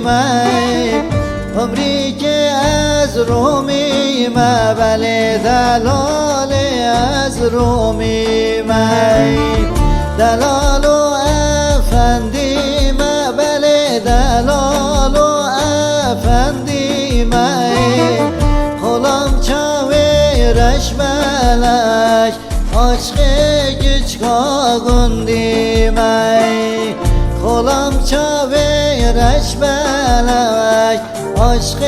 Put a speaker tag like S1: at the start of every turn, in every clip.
S1: من عمری که از رومی من بله دلال از رومی من دلال و افندی من بله دلال و افندی من خلام چاوی رشملش عشق گچکا گندی من خلام چاوی رشملش عشق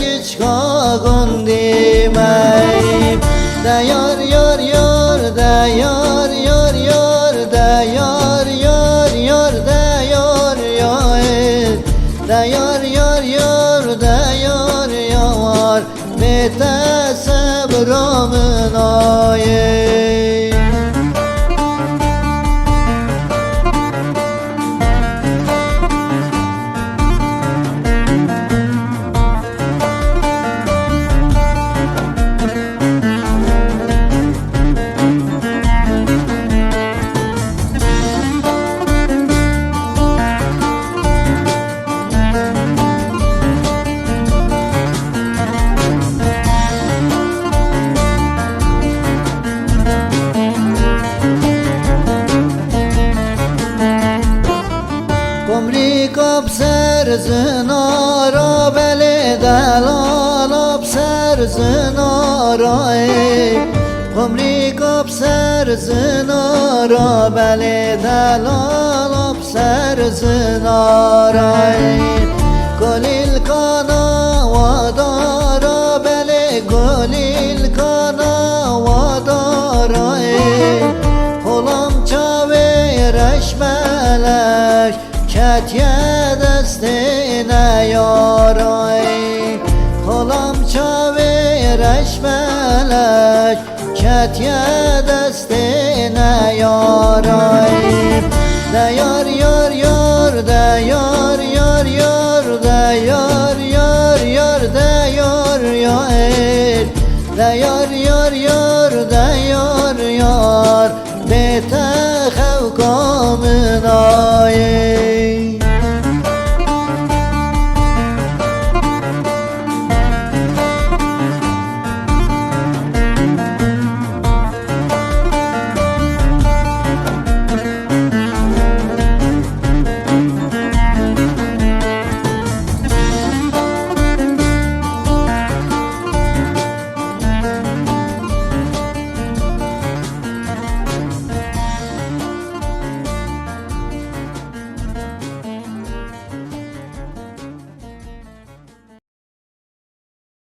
S1: گچکا گندی من دیار یار یار دیار یار یار دیار یار یار دیار یار دیار یار یار دیار یار به تصبرم نایه کب سر زنارا بله دلال سر زنارا عمری کب سر زنارا بله دلال سر زنارا گلیل کانا وادارا بله گلیل کانا وادارا خلام چاوی رشملش کتیه دست نیارای خلام چاوی رشملش کتیه دست نیارای دیار یار یار دیار یار یار دیار یار یار دیار یار دیار یار یار دیار یار به تخو کام